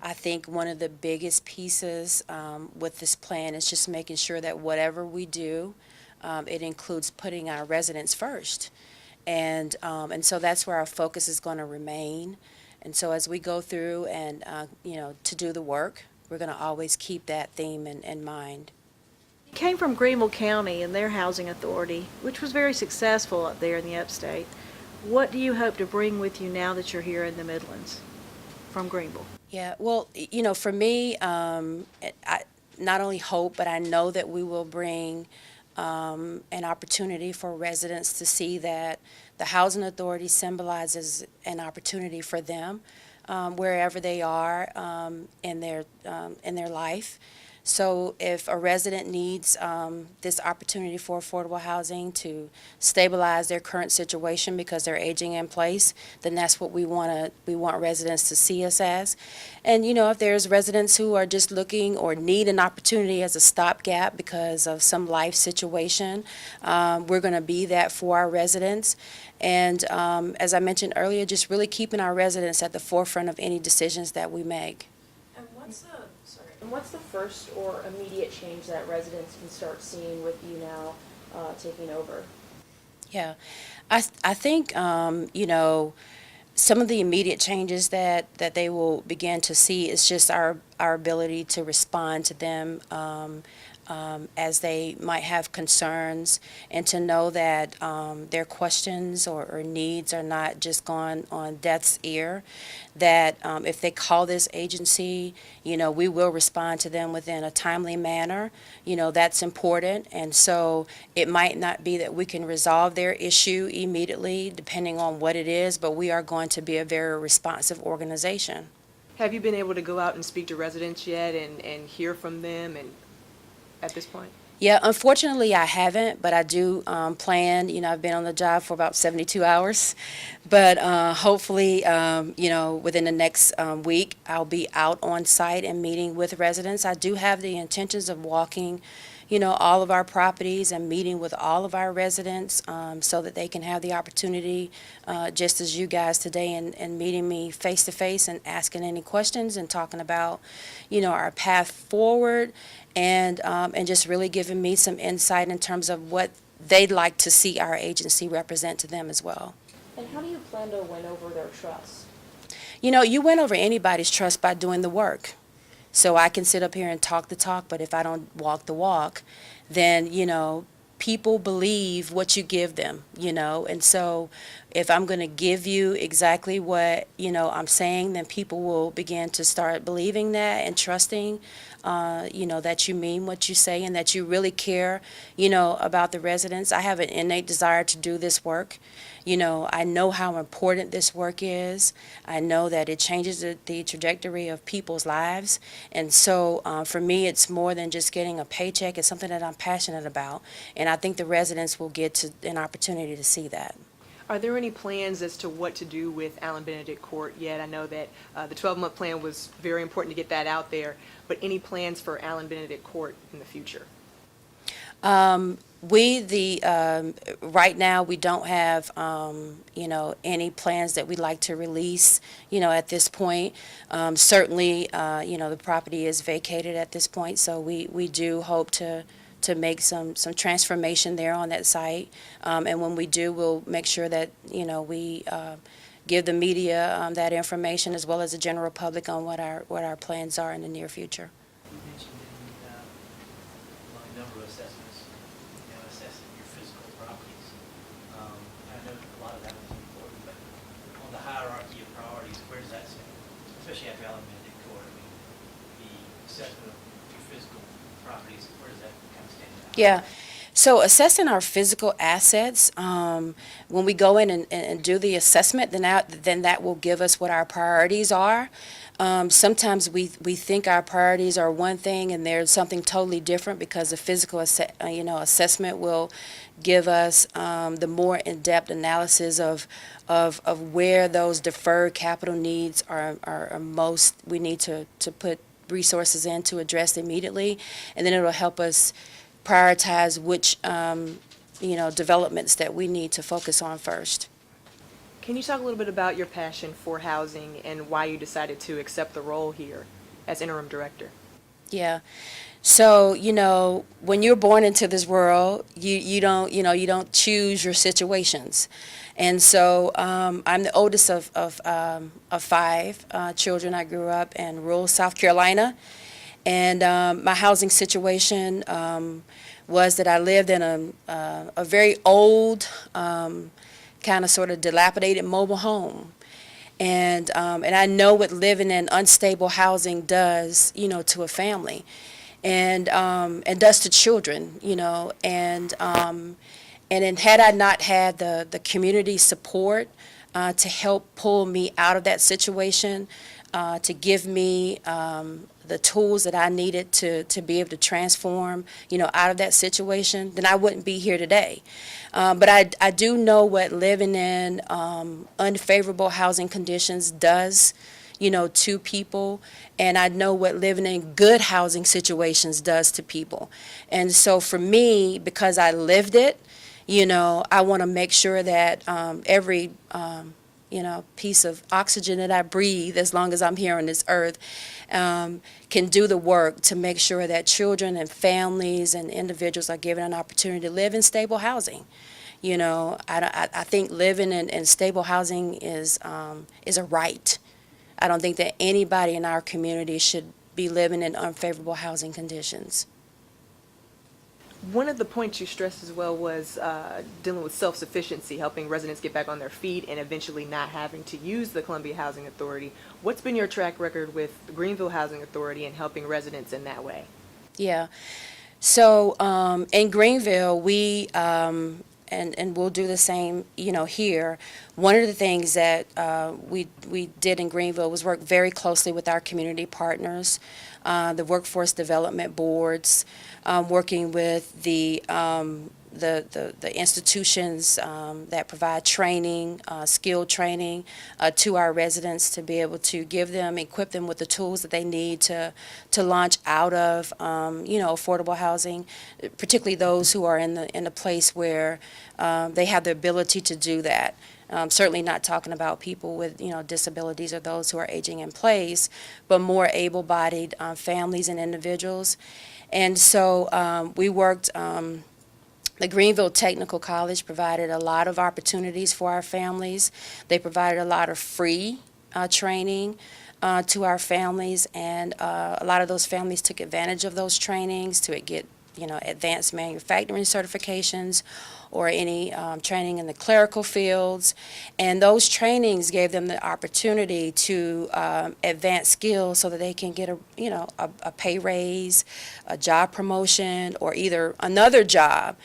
I think one of the biggest pieces with this plan is just making sure that whatever we do, it includes putting our residents first. And so that's where our focus is going to remain. And so as we go through and, to do the work, we're going to always keep that theme in mind. You came from Greenville County and their housing authority, which was very successful up there in the upstate. What do you hope to bring with you now that you're here in the Midlands from Greenville? Yeah, well, for me, I not only hope, but I know that we will bring an opportunity for residents to see that the housing authority symbolizes an opportunity for them wherever they are in their life. So if a resident needs this opportunity for affordable housing to stabilize their current situation because they're aging in place, then that's what we want residents to see us as. And if there's residents who are just looking or need an opportunity as a stopgap because of some life situation, we're going to be that for our residents. And as I mentioned earlier, just really keeping our residents at the forefront of any decisions that we make. And what's the first or immediate change that residents can start seeing with you now taking over? Yeah, I think some of the immediate changes that they will begin to see is just our ability to respond to them as they might have concerns, and to know that their questions or needs are not just gone on deaf's ear, that if they call this agency, we will respond to them within a timely manner. That's important. And so it might not be that we can resolve their issue immediately, depending on what it is, but we are going to be a very responsive organization. Have you been able to go out and speak to residents yet and hear from them and at this point? Yeah, unfortunately, I haven't, but I do plan. I've been on the job for about 72 hours, but hopefully, within the next week, I'll be out on site and meeting with residents. I do have the intentions of walking, all of our properties and meeting with all of our residents so that they can have the opportunity, just as you guys today, and meeting me face to face and asking any questions and talking about, our path forward, and just really giving me some insight in terms of what they'd like to see our agency represent to them as well. And how do you plan to win over their trust? You win over anybody's trust by doing the work. So I can sit up here and talk the talk, but if I don't walk the walk, then, people believe what you give them, and so if I'm going to give you exactly what, I'm saying, then people will begin to start believing that and trusting, that you mean what you say and that you really care, about the residents. I have an innate desire to do this work. I know how important this work is. I know that it changes the trajectory of people's lives. And so for me, it's more than just getting a paycheck. It's something that I'm passionate about. And I think the residents will get an opportunity to see that. Are there any plans as to what to do with Allen-Benedict-Court yet? I know that the 12-month plan was very important to get that out there, but any plans for Allen-Benedict-Court in the future? Right now, we don't have, any plans that we'd like to release, at this point. Certainly, the property is vacated at this point, so we do hope to make some transformation there on that site. And when we do, we'll make sure that, we give the media that information, as well as the general public, on what our plans are in the near future. You mentioned a number of assessments, assessing your physical properties. I know a lot of that was important, but on the hierarchy of priorities, where does that sit? Especially after allen-benedict-court, the assessment of your physical properties, where does that kind of stand out? Yeah. So assessing our physical assets, when we go in and do the assessment, then that will give us what our priorities are. Sometimes we think our priorities are one thing and there's something totally different, because the physical assessment will give us the more in-depth analysis of where those deferred capital needs are most, we need to put resources in to address immediately, and then it'll help us prioritize which developments that we need to focus on first. Can you talk a little bit about your passion for housing and why you decided to accept the role here as interim director? Yeah. So, when you're born into this world, you don't choose your situations. And so I'm the oldest of five children. I grew up in rural South Carolina. And my housing situation was that I lived in a very old, kind of sort of dilapidated mobile home. And I know what living in unstable housing does, to a family, and does to children, and then had I not had the community support to help pull me out of that situation, to give me the tools that I needed to be able to transform, out of that situation, then I wouldn't be here today. But I do know what living in unfavorable housing conditions does, to people, and I know what living in good housing situations does to people. And so for me, because I lived it, I want to make sure that every piece of oxygen that I breathe, as long as I'm here on this earth, can do the work to make sure that children and families and individuals are given an opportunity to live in stable housing. I think living in stable housing is a right. I don't think that anybody in our community should be living in unfavorable housing conditions. One of the points you stressed as well was dealing with self-sufficiency, helping residents get back on their feet and eventually not having to use the Columbia Housing Authority. What's been your track record with the Greenville Housing Authority and helping residents in that way? Yeah. So in Greenville, we and we'll do the same, here. One of the things that we did in Greenville was work very closely with our community partners, the workforce development boards, working with the institutions that provide training, skill training to our residents, to be able to equip them with the tools that they need to launch out of, affordable housing, particularly those who are in the place where they have the ability to do that. Certainly not talking about people with, disabilities or those who are aging in place, but more able-bodied families and individuals. And so we worked. The Greenville Technical College provided a lot of opportunities for our families. They provided a lot of free training to our families, and a lot of those families took advantage of those trainings to get, advanced manufacturing certifications or any training in the clerical fields. And those trainings gave them the opportunity to advance skills so that they can get a pay raise, a job promotion, or either another job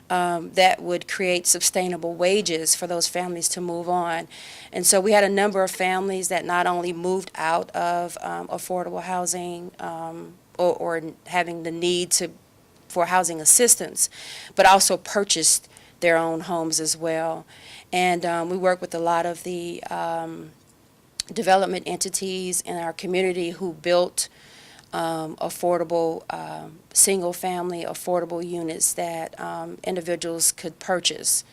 that would create sustainable wages for those families to move on. And so we had a number of families that not only moved out of affordable housing or having the need for housing assistance, but also purchased their own homes as well. And we work with a lot of the development entities in our community who built affordable single-family affordable units that individuals could purchase.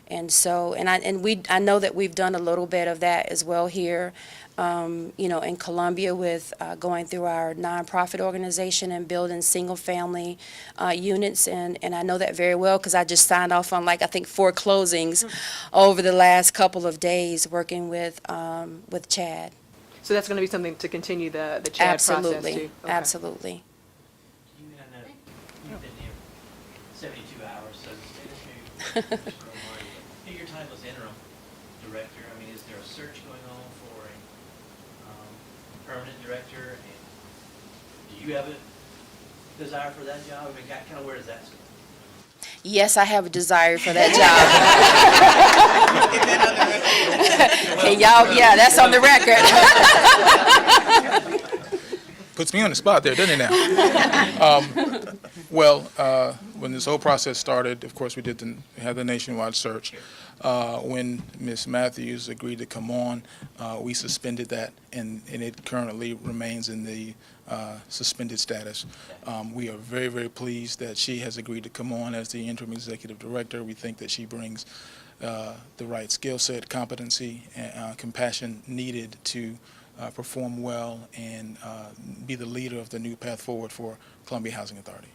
And so, I know that we've done a little bit of that as well here, in Columbia with going through our nonprofit organization and building single-family units. And I know that very well because I just signed off on, I think 4 closings over the last couple of days working with Chad. So that's going to be something to continue the CHAD process too? Okay. Absolutely. I know you've been here 72 hours, so to say, your title as interim director, is there a search going on for a permanent director? And do you have a desire for that job? Kind of where does that stand? Yes, I have a desire for that job. Can y'all, that's on the record. Puts me on the spot there, doesn't it now? When this whole process started, of course, we had the nationwide search. When Ms. Matthews agreed to come on, we suspended that, and it currently remains in the suspended status. We are very, very pleased that she has agreed to come on as the interim executive director. We think that she brings the right skill set, competency, and compassion needed to perform well and be the leader of the new path forward for Columbia Housing Authority.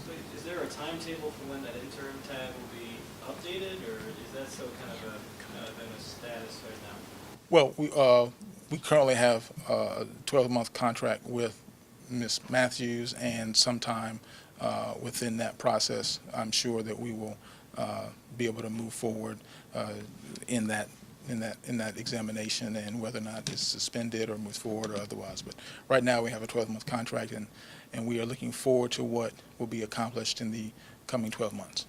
So is there a timetable for when that interim tab will be updated, or is that still kind of in a status right now? Well, we currently have a 12-month contract with Ms. Matthews, and sometime within that process, I'm sure that we will be able to move forward in that examination, and whether or not it's suspended or moves forward or otherwise. But right now, we have a 12-month contract, and we are looking forward to what will be accomplished in the coming 12 months.